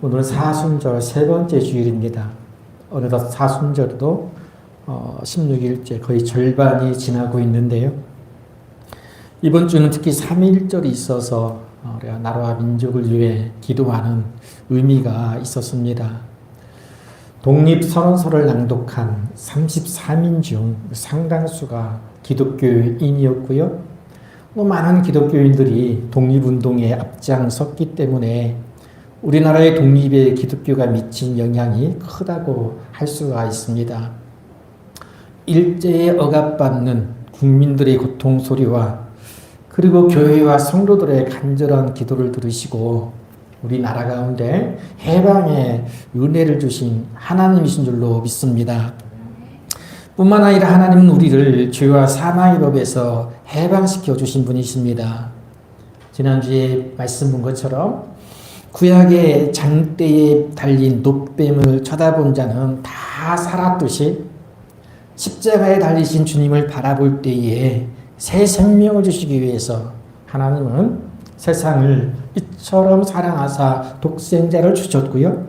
오늘은 사순절 세 번째 주일입니다. 어느덧 사순절도 16일째 거의 절반이 지나고 있는데요. 이번 주는 특히 3.1절이 있어서 우리가 나라와 민족을 위해 기도하는 의미가 있었습니다. 독립선언서를 낭독한 33인 중 상당수가 기독교인이었고요. 많은 기독교인들이 독립운동에 앞장섰기 때문에 우리나라의 독립에 기독교가 미친 영향이 크다고 할 수가 있습니다. 일제에 억압받는 국민들의 고통 소리와 그리고 교회와 성도들의 간절한 기도를 들으시고 우리나라 가운데 해방의 은혜를 주신 하나님이신 줄로 믿습니다. 뿐만 아니라 하나님은 우리를 죄와 사망의 법에서 해방시켜 주신 분이십니다. 지난주에 말씀 본 것처럼 구약의 장대에 달린 놋뱀을 쳐다본 자는 다 살았듯이 십자가에 달리신 주님을 바라볼 때에 새 생명을 주시기 위해서 하나님은 세상을 이처럼 사랑하사 독생자를 주셨고요.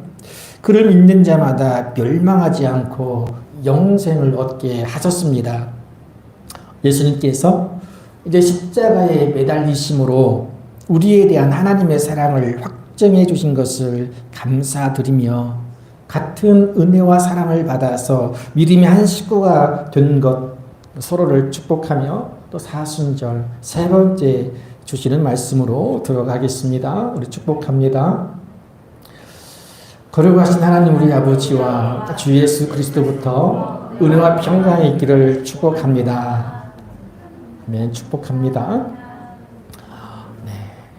그를 믿는 자마다 멸망하지 않고 영생을 얻게 하셨습니다. 예수님께서 이제 십자가에 매달리심으로 우리에 대한 하나님의 사랑을 확정해 주신 것을 감사드리며 같은 은혜와 사랑을 받아서 믿음의 한 식구가 된 것 서로를 축복하며 또 사순절 세 번째 주시는 말씀으로 들어가겠습니다. 우리 축복합니다. 거룩하신 하나님 우리 아버지와 주 예수 그리스도부터 은혜와 평강의 길을 축복합니다. 아멘. 축복합니다.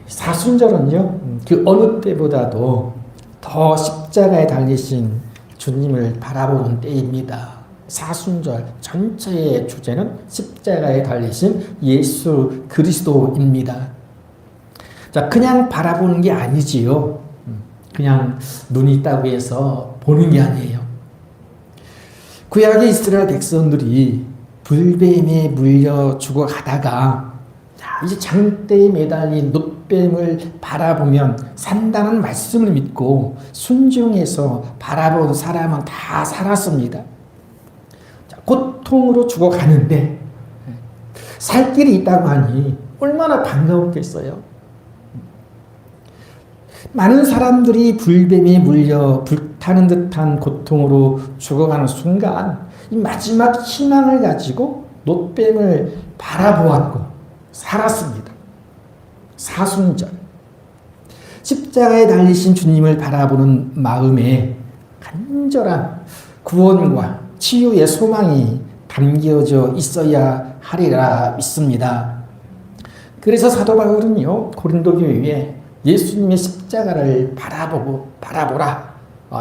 사순절은요, 그 어느 때보다도 더 십자가에 달리신 주님을 바라보는 때입니다. 사순절 전체의 주제는 십자가에 달리신 예수 그리스도입니다. 자, 그냥 바라보는 게 아니지요. 그냥 눈이 있다고 해서 보는 게 아니에요. 구약의 이스라엘 백성들이 불뱀에 물려 죽어가다가 이제 장대에 매달린 놋뱀을 바라보면 산다는 말씀을 믿고 순종해서 바라본 사람은 다 살았습니다. 고통으로 죽어가는데 살 길이 있다고 하니 얼마나 반가웠겠어요. 많은 사람들이 불뱀에 물려 불타는 듯한 고통으로 죽어가는 순간 이 마지막 희망을 가지고 놋뱀을 바라보았고 살았습니다. 사순절 십자가에 달리신 주님을 바라보는 마음에 간절한 구원과 치유의 소망이 담겨져 있어야 하리라 믿습니다. 그래서 사도 바울은요 고린도 교회에 예수님의 십자가를 바라보라.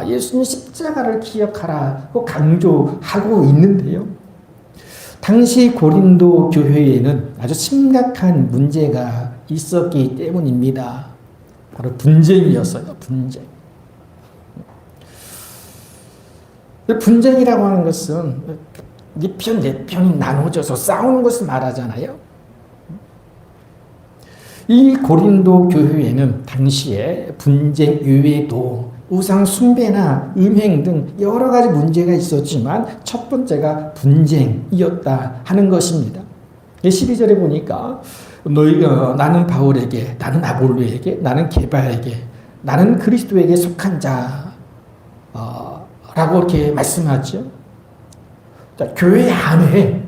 예수님의 십자가를 기억하라고 강조하고 있는데요. 당시 고린도 교회에는 아주 심각한 문제가 있었기 때문입니다. 바로 분쟁이었어요. 분쟁이라고 하는 것은 네 편, 내 편이 나눠져서 싸우는 것을 말하잖아요. 이 고린도 교회에는 당시에 분쟁 이외에도 우상 숭배나 음행 등 여러 가지 문제가 있었지만 첫 번째가 분쟁이었다 하는 것입니다. 12절에 보니까 나는 바울에게, 나는 아볼로에게, 나는 게바에게, 나는 그리스도에게 속한 자 라고 이렇게 말씀하죠. 교회 안에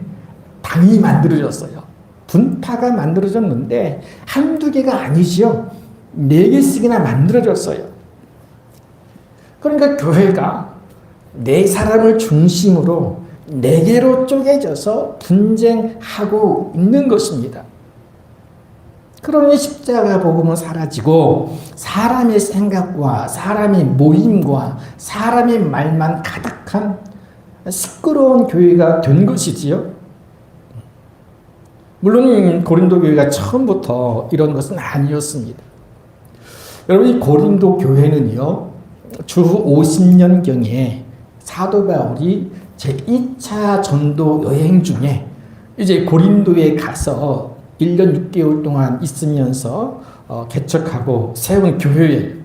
당이 만들어졌어요. 분파가 만들어졌는데 한두 개가 아니죠. 4개씩이나 만들어졌어요. 그러니까 교회가 4사람을 중심으로 4개로 쪼개져서 분쟁하고 있는 것입니다. 그러니 십자가 복음은 사라지고 사람의 생각과 사람의 모임과 사람의 말만 가득한 시끄러운 교회가 된 것이지요. 물론 고린도 교회가 처음부터 이런 것은 아니었습니다. 여러분 이 고린도 교회는요 주 50년경에 사도 바울이 제2차 전도 여행 중에 이제 고린도에 가서 1년 6개월 동안 있으면서 개척하고 세운 교회예요.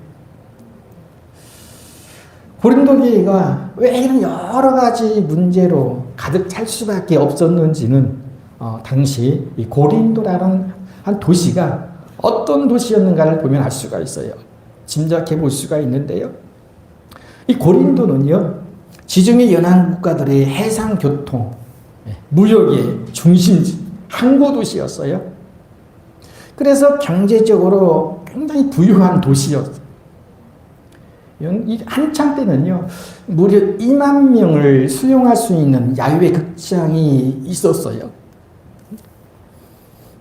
고린도 교회가 왜 이런 여러 가지 문제로 가득 찰 수밖에 없었는지는 당시 이 고린도라는 한 도시가 어떤 도시였는가를 보면 알 수가 있어요. 짐작해 볼 수가 있는데요. 이 고린도는요, 지중해 연안 국가들의 해상 교통, 무역의 중심지, 항구 도시였어요. 그래서 경제적으로 굉장히 부유한 도시였어요. 한창 때는요, 무려 2만 명을 수용할 수 있는 야외 극장이 있었어요.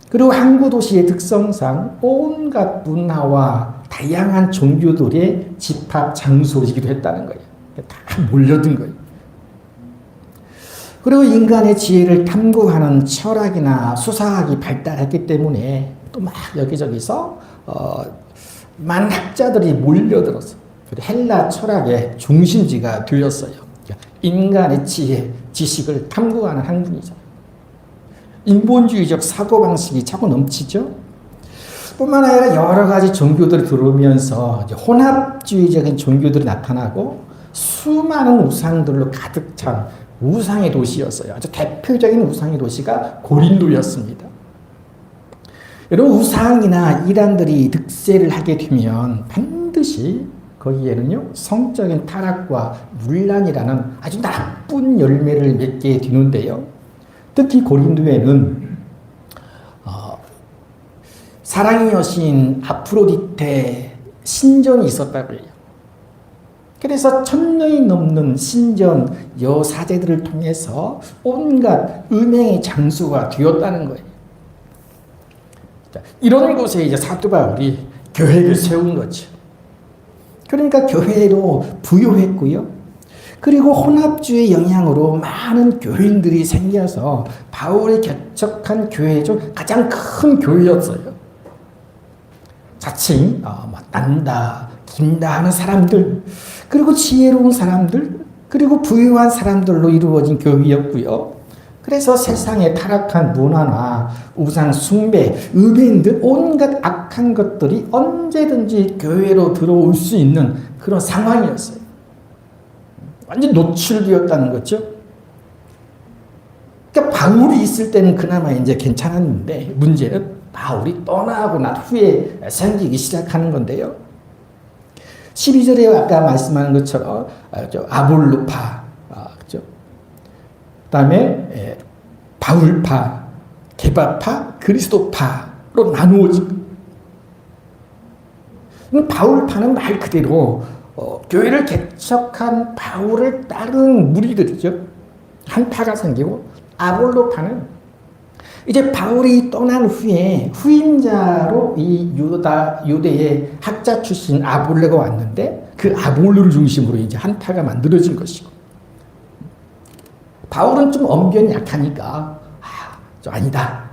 그리고 항구 도시의 특성상 온갖 문화와 다양한 종교들의 집합 장소이기도 했다는 거예요. 다 몰려든 거예요. 그리고 인간의 지혜를 탐구하는 철학이나 수사학이 발달했기 때문에 또 막 여기저기서 많은 학자들이 몰려들었어요. 헬라 철학의 중심지가 되었어요. 인간의 지혜, 지식을 탐구하는 학문이죠. 인본주의적 사고방식이 차고 넘치죠. 뿐만 아니라 여러 가지 종교들이 들어오면서 혼합주의적인 종교들이 나타나고 수많은 우상들로 가득 찬 우상의 도시였어요. 아주 대표적인 우상의 도시가 고린도였습니다. 여러분, 우상이나 이단들이 득세를 하게 되면 반드시 거기에는요, 성적인 타락과 문란이라는 아주 나쁜 열매를 맺게 되는데요. 특히 고린도에는 사랑의 여신 아프로디테 신전이 있었다고 해요. 그래서 1000년이 넘는 신전 여사제들을 통해서 온갖 음행의 장소가 되었다는 거예요. 이런 곳에 이제 사도 바울이 교회를 세운 거죠. 그러니까 교회로 부유했고요. 그리고 혼합주의 영향으로 많은 교인들이 생겨서 바울이 개척한 교회 중 가장 큰 교회였어요. 자칭 난다, 긴다 하는 사람들, 그리고 지혜로운 사람들, 그리고 부유한 사람들로 이루어진 교회였고요. 그래서 세상의 타락한 문화나 우상 숭배, 음행 등 온갖 악한 것들이 언제든지 교회로 들어올 수 있는 그런 상황이었어요. 완전 노출되었다는 거죠. 그러니까 바울이 있을 때는 그나마 이제 괜찮았는데 문제는 바울이 떠나고 난 후에 생기기 시작하는 건데요. 12절에 아까 말씀한 것처럼 아볼로파, 그죠? 그다음에 바울파, 게바파, 그리스도파로 나누어지고, 바울파는 말 그대로 교회를 개척한 바울을 따르는 무리들이죠. 한 파가 생기고, 아볼로파는 이제 바울이 떠난 후에 후임자로 이 유대의 학자 출신 아볼로가 왔는데 그 아볼로를 중심으로 이제 한 파가 만들어진 것이고, 바울은 좀 언변이 약하니까 좀 아니다.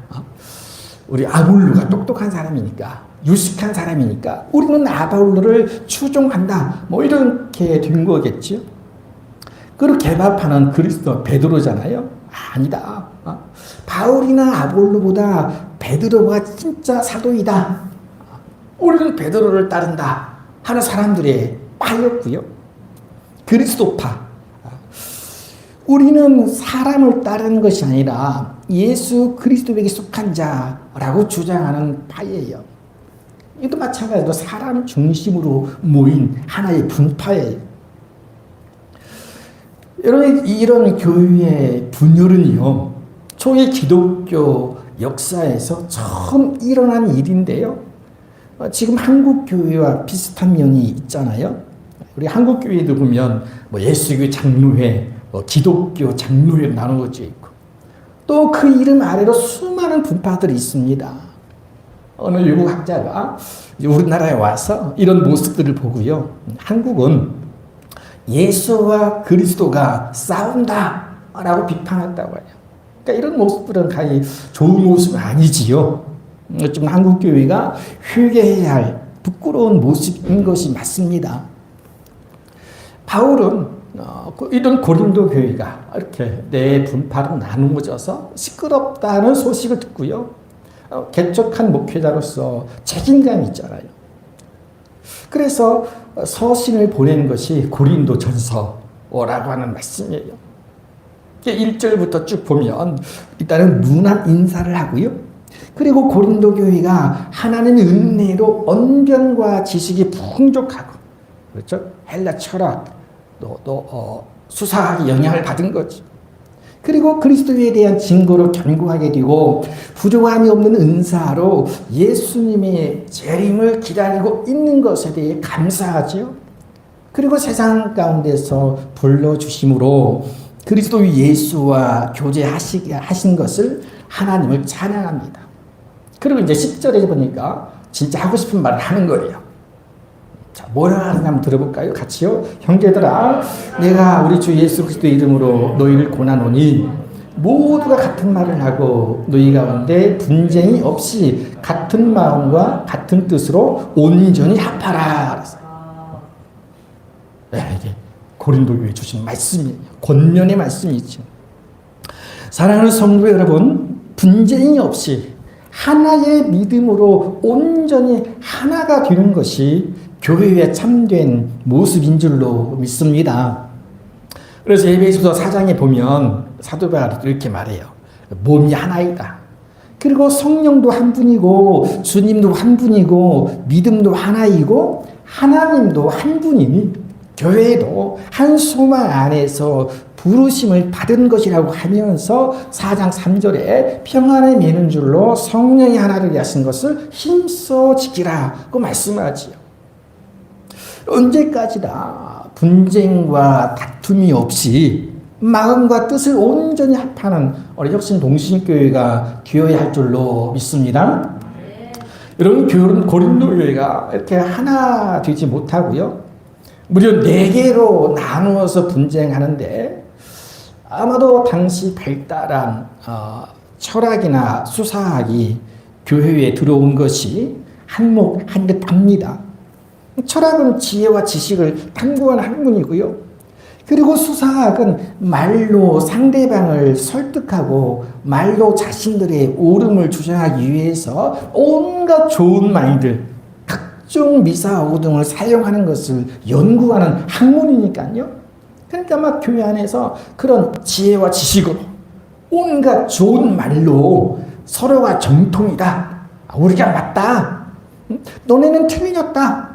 우리 아볼로가 똑똑한 사람이니까, 유식한 사람이니까 우리는 아볼로를 추종한다. 뭐 이렇게 된 거겠죠. 그리고 개바파는 그리스도 베드로잖아요. 아니다. 바울이나 아볼로보다 베드로가 진짜 사도이다. 우리는 베드로를 따른다 하는 사람들의 파였고요. 그리스도파, 우리는 사람을 따르는 것이 아니라 예수 그리스도에게 속한 자라고 주장하는 파예요. 이것도 마찬가지로 사람 중심으로 모인 하나의 분파예요. 여러분, 이런 교회의 분열은요, 초기 기독교 역사에서 처음 일어난 일인데요. 지금 한국 교회와 비슷한 면이 있잖아요. 우리 한국 교회도 보면 예수교 장로회, 기독교 장로회로 나누어져 있고, 또 그 이름 아래로 수많은 분파들이 있습니다. 어느 외국 학자가 우리나라에 와서 이런 모습들을 보고요, 한국은 예수와 그리스도가 싸운다라고 비판했다고 해요. 그러니까 이런 모습들은 가히 좋은 모습은 아니지요. 좀 한국 교회가 회개해야 할 부끄러운 모습인 것이 맞습니다. 바울은 이런 고린도 교회가 이렇게 네 분파로 나누어져서 시끄럽다는 소식을 듣고요, 개척한 목회자로서 책임감이 있잖아요. 그래서 서신을 보낸 것이 고린도전서라고 하는 말씀이에요. 1절부터 쭉 보면 일단은 문안 인사를 하고요. 그리고 고린도 교회가 하나님의 은혜로 언변과 지식이 풍족하고, 그렇죠? 헬라 철학, 수사학의 영향을 받은 거죠. 그리고 그리스도에 대한 증거로 견고하게 되고 부족함이 없는 은사로 예수님의 재림을 기다리고 있는 것에 대해 감사하죠. 그리고 세상 가운데서 불러주심으로 그리스도 예수와 교제하신 것을 하나님을 찬양합니다. 그리고 이제 10절에 보니까 진짜 하고 싶은 말을 하는 거예요. 자, 뭐라 하는지 한번 들어볼까요? 같이요. 형제들아, 내가 우리 주 예수 그리스도 이름으로 너희를 권하노니 모두가 같은 말을 하고 너희 가운데 분쟁이 없이 같은 마음과 같은 뜻으로 온전히 합하라. 네, 이게 고린도 교회 주신 말씀이에요. 권면의 말씀이죠. 사랑하는 성도 여러분, 분쟁이 없이 하나의 믿음으로 온전히 하나가 되는 것이 교회의 참된 모습인 줄로 믿습니다. 그래서 에베소서 4장에 보면 사도 바울이 이렇게 말해요. 몸이 하나이다. 그리고 성령도 한 분이고 주님도 한 분이고 믿음도 하나이고 하나님도 한 분이니 교회도 한 소망 안에서 부르심을 받은 것이라고 하면서 4장 3절에 평안에 미는 줄로 성령이 하나를 하신 것을 힘써 지키라고 말씀하지요. 언제까지나 분쟁과 다툼이 없이 마음과 뜻을 온전히 합하는 우리 혁신 동신교회가 되어야 할 줄로 믿습니다. 여러분, 고린도 교회가 이렇게 하나 되지 못하고요, 무려 4개로 나누어서 분쟁하는데 아마도 당시 발달한 철학이나 수사학이 교회에 들어온 것이 한몫한 듯합니다. 철학은 지혜와 지식을 탐구하는 학문이고요. 그리고 수사학은 말로 상대방을 설득하고 말로 자신들의 옳음을 주장하기 위해서 온갖 좋은 말들, 각종 미사오 등을 사용하는 것을 연구하는 학문이니까요. 그러니까 막 교회 안에서 그런 지혜와 지식으로 온갖 좋은 말로 서로가 정통이다, 우리가 맞다, 너네는 틀렸다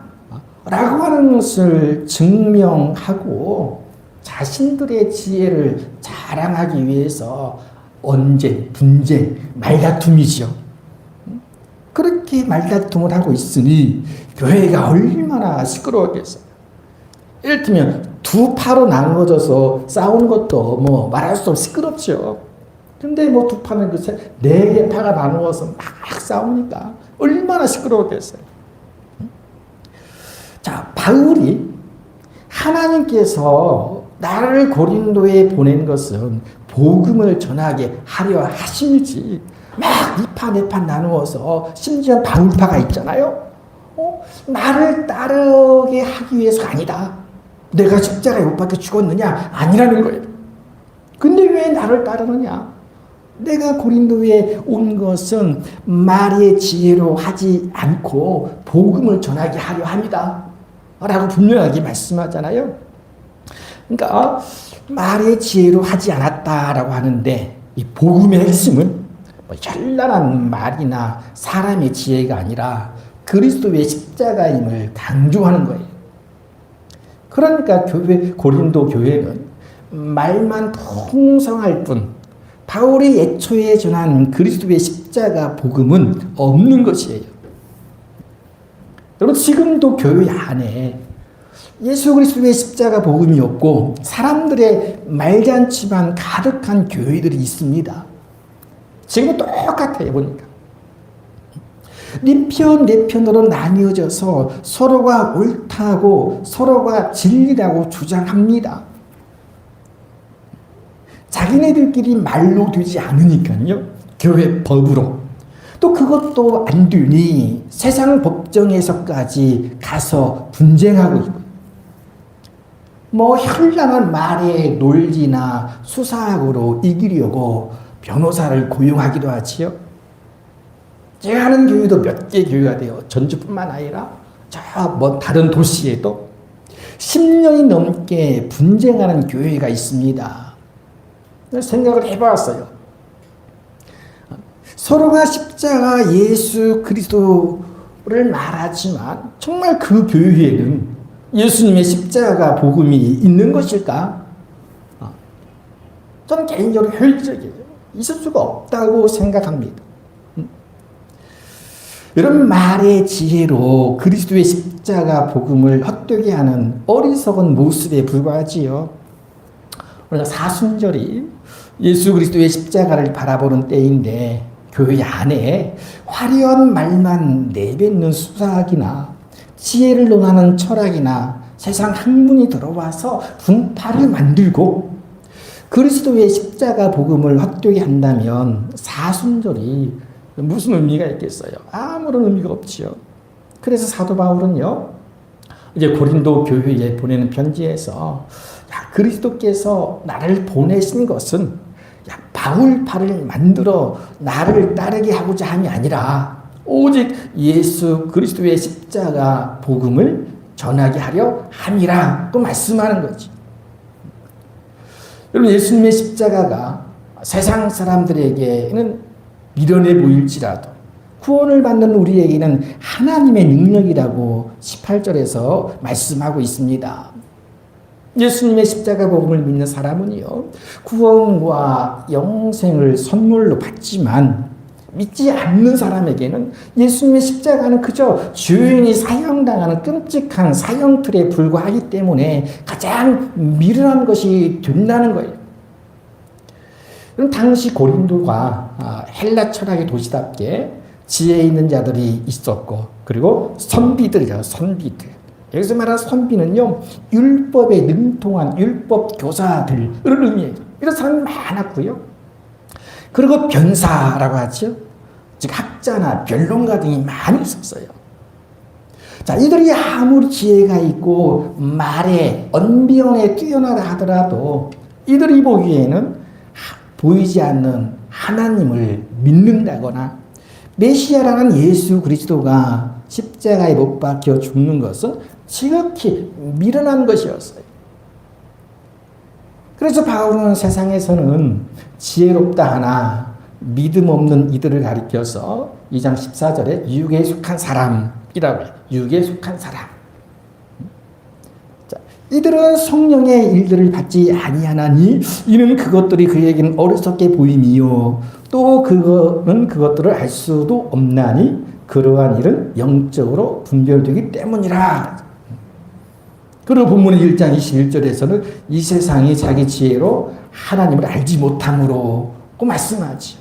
라고 하는 것을 증명하고 자신들의 지혜를 자랑하기 위해서 언쟁, 분쟁, 말다툼이죠. 그렇게 말다툼을 하고 있으니 교회가 얼마나 시끄러웠겠어요. 예를 들면 두 파로 나누어져서 싸우는 것도 뭐 말할 수 없이 시끄럽죠. 근데 뭐 두 파는 그 4개 파가 나누어서 막 싸우니까 얼마나 시끄러웠겠어요. 자, 바울이 하나님께서 나를 고린도에 보낸 것은 복음을 전하게 하려 하심이지 막 2파 4파 나누어서 심지어 바울파가 있잖아요. 나를 따르게 하기 위해서가 아니다. 내가 십자가에 못 박혀 죽었느냐? 아니라는 거예요. 근데 왜 나를 따르느냐? 내가 고린도에 온 것은 말의 지혜로 하지 않고 복음을 전하게 하려 합니다 라고 분명하게 말씀하잖아요. 그러니까 말의 지혜로 하지 않았다라고 하는데 이 복음의 핵심은 현란한 말이나 사람의 지혜가 아니라 그리스도의 십자가임을 강조하는 거예요. 그러니까 고린도 교회는 말만 풍성할 뿐 바울이 애초에 전한 그리스도의 십자가 복음은 없는 것이에요. 여러분, 지금도 교회 안에 예수 그리스도의 십자가 복음이 없고 사람들의 말잔치만 가득한 교회들이 있습니다. 지금도 똑같아요, 보니까. 네 편, 내 편으로 나뉘어져서 서로가 옳다고 서로가 진리라고 주장합니다. 자기네들끼리 말로 되지 않으니까요. 교회 법으로. 또 그것도 안 되니 세상 법정에서까지 가서 분쟁하고 있고, 뭐 현란한 말의 논리나 수사학으로 이기려고 변호사를 고용하기도 하지요. 제가 하는 교회도 몇 개 교회가 돼요. 전주뿐만 아니라 저 뭐 다른 도시에도 10년이 넘게 분쟁하는 교회가 있습니다. 생각을 해봤어요. 서로가 십자가 예수 그리스도를 말하지만 정말 그 교회에는 예수님의 십자가 복음이 있는 것일까? 저는 개인적으로 혈기적이에요. 있을 수가 없다고 생각합니다. 이런 말의 지혜로 그리스도의 십자가 복음을 헛되게 하는 어리석은 모습에 불과하지요. 우리가 사순절이 예수 그리스도의 십자가를 바라보는 때인데 교회 안에 화려한 말만 내뱉는 수사학이나 지혜를 논하는 철학이나 세상 학문이 들어와서 분파를 만들고 그리스도의 십자가 복음을 헛되게 한다면 사순절이 무슨 의미가 있겠어요? 아무런 의미가 없지요. 그래서 사도 바울은요, 이제 고린도 교회에 보내는 편지에서 그리스도께서 나를 보내신 것은 바울파를 만들어 나를 따르게 하고자 함이 아니라 오직 예수 그리스도의 십자가 복음을 전하게 하려 함이라고 말씀하는 거지. 여러분, 예수님의 십자가가 세상 사람들에게는 미련해 보일지라도 구원을 받는 우리에게는 하나님의 능력이라고 18절에서 말씀하고 있습니다. 예수님의 십자가 복음을 믿는 사람은요, 구원과 영생을 선물로 받지만 믿지 않는 사람에게는 예수님의 십자가는 그저 죄인이 사형당하는 끔찍한 사형틀에 불과하기 때문에 가장 미련한 것이 된다는 거예요. 그럼 당시 고린도가 헬라 철학의 도시답게 지혜 있는 자들이 있었고, 그리고 선비들이죠. 선비들. 여기서 말하는 선비는요, 율법에 능통한 율법 교사들을 의미해요. 이런 사람이 많았고요. 그리고 변사라고 하죠. 즉 학자나 변론가 등이 많이 있었어요. 자, 이들이 아무리 지혜가 있고 말에 언변에 뛰어나다 하더라도 이들이 보기에는 보이지 않는 하나님을 믿는다거나 메시아라는 예수 그리스도가 십자가에 못 박혀 죽는 것은 지극히 미련한 것이었어요. 그래서 바울은 세상에서는 지혜롭다 하나 믿음 없는 이들을 가리켜서 2장 14절에 유혹에 속한 사람이라고 해요. 유혹에 속한 사람. 자, 이들은 성령의 일들을 받지 아니하나니 이는 그것들이 그에게는 어리석게 보임이요 또 그거는 그것들을 알 수도 없나니 그러한 일은 영적으로 분별되기 때문이라. 그리고 본문의 1장 21절에서는 이 세상이 자기 지혜로 하나님을 알지 못함으로 말씀하죠.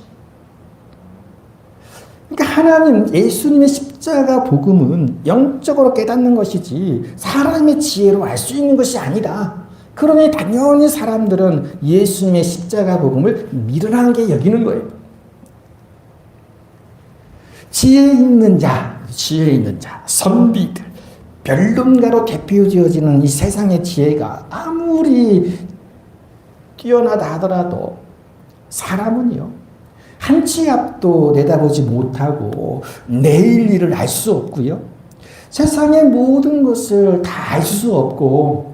그러니까 하나님, 예수님의 십자가 복음은 영적으로 깨닫는 것이지 사람의 지혜로 알 수 있는 것이 아니다. 그러니 당연히 사람들은 예수님의 십자가 복음을 미련하게 여기는 거예요. 지혜 있는 자, 선비들, 변론가로 대표지어지는 이 세상의 지혜가 아무리 뛰어나다 하더라도 사람은요, 한 치 앞도 내다보지 못하고 내일 일을 알 수 없고요. 세상의 모든 것을 다 알 수 없고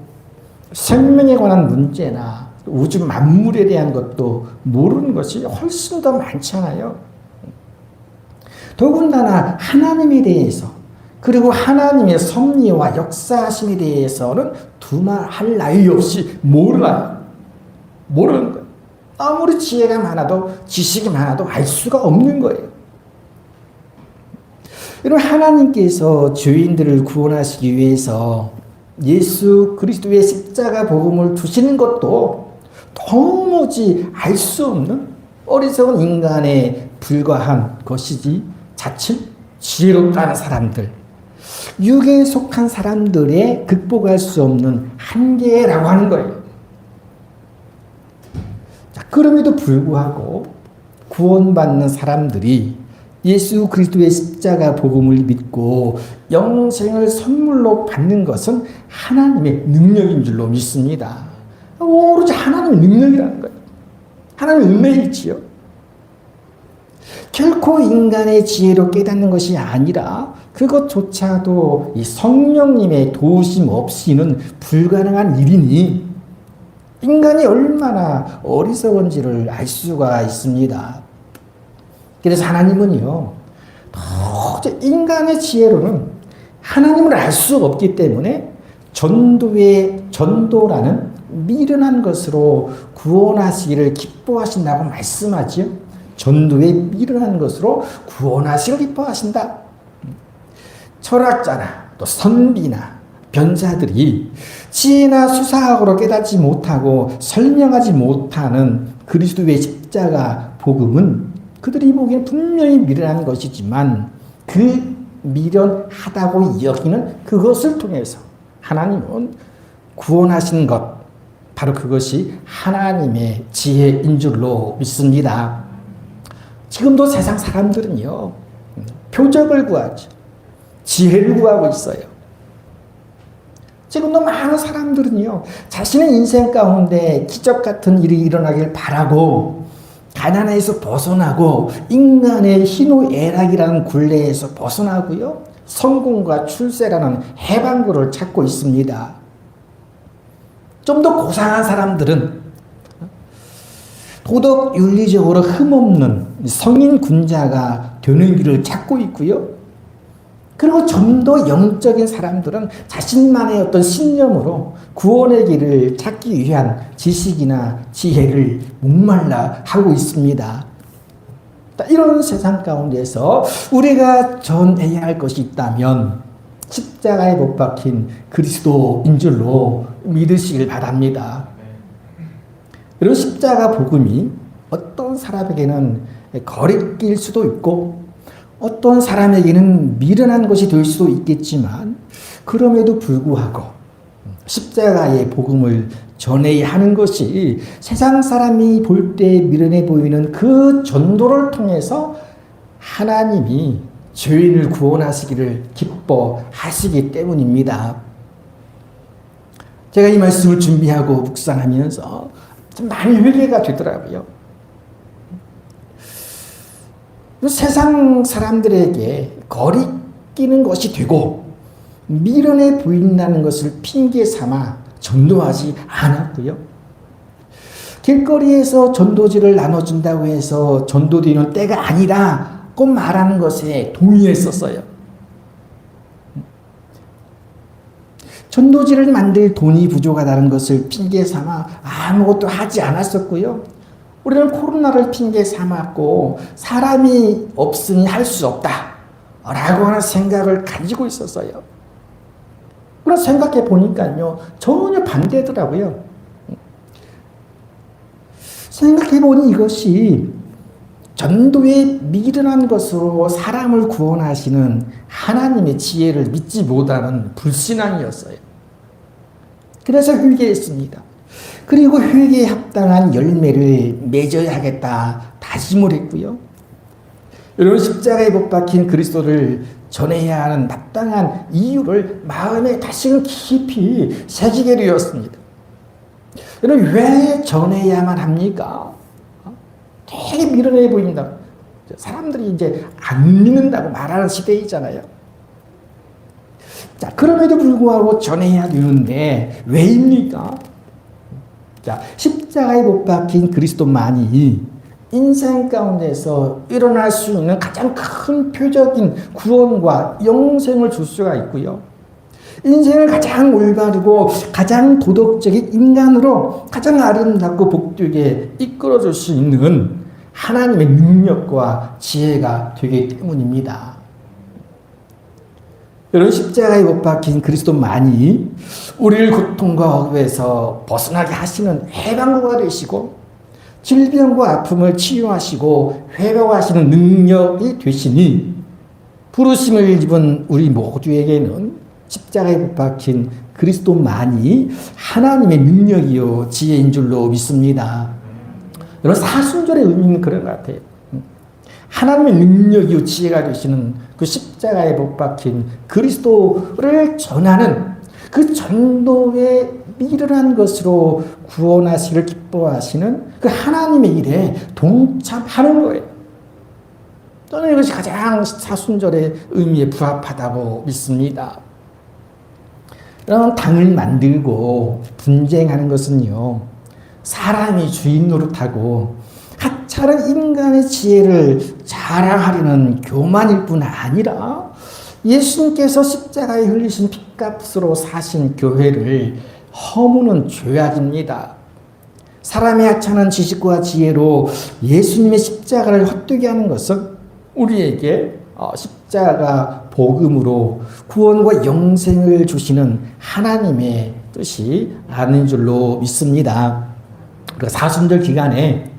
생명에 관한 문제나 우주 만물에 대한 것도 모르는 것이 훨씬 더 많잖아요. 더군다나 하나님에 대해서 그리고 하나님의 섭리와 역사하심에 대해서는 두말할 나위 없이 모르는 거예요. 아무리 지혜가 많아도 지식이 많아도 알 수가 없는 거예요. 여러분, 하나님께서 죄인들을 구원하시기 위해서 예수 그리스도의 십자가 복음을 두시는 것도 도무지 알 수 없는 어리석은 인간에 불과한 것이지 자칫 지혜롭다는 사람들, 육에 속한 사람들의 극복할 수 없는 한계라고 하는 거예요. 자, 그럼에도 불구하고 구원받는 사람들이 예수 그리스도의 십자가 복음을 믿고 영생을 선물로 받는 것은 하나님의 능력인 줄로 믿습니다. 오로지 하나님의 능력이라는 거예요. 하나님의 은혜일지요. 결코 인간의 지혜로 깨닫는 것이 아니라 그것조차도 이 성령님의 도우심 없이는 불가능한 일이니 인간이 얼마나 어리석은지를 알 수가 있습니다. 그래서 하나님은요, 도저히 인간의 지혜로는 하나님을 알 수 없기 때문에 전도라는 미련한 것으로 구원하시기를 기뻐하신다고 말씀하지요. 전도에 미련한 것으로 구원하시기를 기뻐하신다. 철학자나 또 선비나 변자들이 지혜나 수사학으로 깨닫지 못하고 설명하지 못하는 그리스도의 십자가 복음은 그들이 보기엔 분명히 미련한 것이지만 그 미련하다고 여기는 그것을 통해서 하나님은 구원하신 것, 바로 그것이 하나님의 지혜인 줄로 믿습니다. 지금도 세상 사람들은요, 표적을 구하죠. 지혜를 구하고 있어요. 지금도 많은 사람들은요, 자신의 인생 가운데 기적 같은 일이 일어나길 바라고 가난에서 벗어나고 인간의 희노애락이라는 굴레에서 벗어나고요, 성공과 출세라는 해방구를 찾고 있습니다. 좀 더 고상한 사람들은 도덕 윤리적으로 흠없는 성인 군자가 되는 길을 찾고 있고요. 그리고 좀 더 영적인 사람들은 자신만의 어떤 신념으로 구원의 길을 찾기 위한 지식이나 지혜를 목말라 하고 있습니다. 이런 세상 가운데서 우리가 전해야 할 것이 있다면 십자가에 못 박힌 그리스도인 줄로 믿으시길 바랍니다. 이런 십자가 복음이 어떤 사람에게는 거리낄 수도 있고 어떤 사람에게는 미련한 것이 될 수도 있겠지만 그럼에도 불구하고 십자가의 복음을 전해야 하는 것이 세상 사람이 볼 때 미련해 보이는 그 전도를 통해서 하나님이 죄인을 구원하시기를 기뻐하시기 때문입니다. 제가 이 말씀을 준비하고 묵상하면서 좀 많이 회개가 되더라고요. 세상 사람들에게 거리끼는 것이 되고 미련해 보인다는 것을 핑계 삼아 전도하지 않았고요. 길거리에서 전도지를 나눠준다고 해서 전도되는 때가 아니라고 말하는 것에 동의했었어요. 전도지를 만들 돈이 부족하다는 것을 핑계 삼아 아무것도 하지 않았었고요. 우리는 코로나를 핑계 삼았고 사람이 없으니 할 수 없다 라고 하는 생각을 가지고 있었어요. 그래서 생각해 보니까요, 전혀 반대더라고요. 생각해 보니 이것이 전도에 미련한 것으로 사람을 구원하시는 하나님의 지혜를 믿지 못하는 불신앙이었어요. 그래서 회개했습니다. 그리고 회개에 합당한 열매를 맺어야 하겠다 다짐을 했고요. 여러분, 십자가에 못 박힌 그리스도를 전해야 하는 마땅한 이유를 마음에 다시금 깊이 새기게 되었습니다. 여러분, 왜 전해야만 합니까? 되게 미련해 보입니다. 사람들이 이제 안 믿는다고 말하는 시대이잖아요. 자, 그럼에도 불구하고 전해야 되는데 왜입니까? 자, 십자가에 못 박힌 그리스도만이 인생 가운데서 일어날 수 있는 가장 큰 표적인 구원과 영생을 줄 수가 있고요. 인생을 가장 올바르고 가장 도덕적인 인간으로 가장 아름답고 복되게 이끌어줄 수 있는 하나님의 능력과 지혜가 되기 때문입니다. 여러분, 십자가에 못 박힌 그리스도만이 우리를 고통과 억울에서 벗어나게 하시는 해방구가 되시고 질병과 아픔을 치유하시고 회복하시는 능력이 되시니 부르심을 입은 우리 모두에게는 십자가에 못 박힌 그리스도만이 하나님의 능력이요 지혜인 줄로 믿습니다. 여러분, 사순절의 의미는 그런 것 같아요. 하나님의 능력이요 지혜가 되시는 그 십자가에 못 박힌 그리스도를 전하는 그 전도의 미련한 것으로 구원하시기를 기뻐하시는 그 하나님의 일에 동참하는 거예요. 저는 이것이 가장 사순절의 의미에 부합하다고 믿습니다. 여러분, 당을 만들고 분쟁하는 것은요, 사람이 주인 노릇하고 하찮은 인간의 지혜를 자랑하려는 교만일 뿐 아니라 예수님께서 십자가에 흘리신 핏값으로 사신 교회를 허무는 죄악입니다. 사람의 하찮은 지식과 지혜로 예수님의 십자가를 헛되게 하는 것은 우리에게 십자가 복음으로 구원과 영생을 주시는 하나님의 뜻이 아닌 줄로 믿습니다. 그 사순절 기간에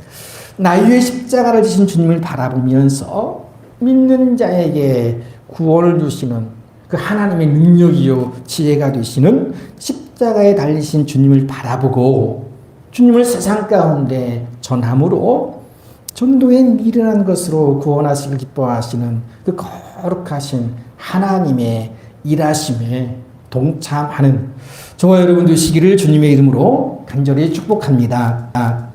나의 십자가를 지신 주님을 바라보면서 믿는 자에게 구원을 주시는 그 하나님의 능력이요 지혜가 되시는 십자가에 달리신 주님을 바라보고 주님을 세상 가운데 전함으로 전도에 미련한 것으로 구원하시길 기뻐하시는 그 거룩하신 하나님의 일하심에 동참하는 저와 여러분 되시기를 주님의 이름으로 간절히 축복합니다.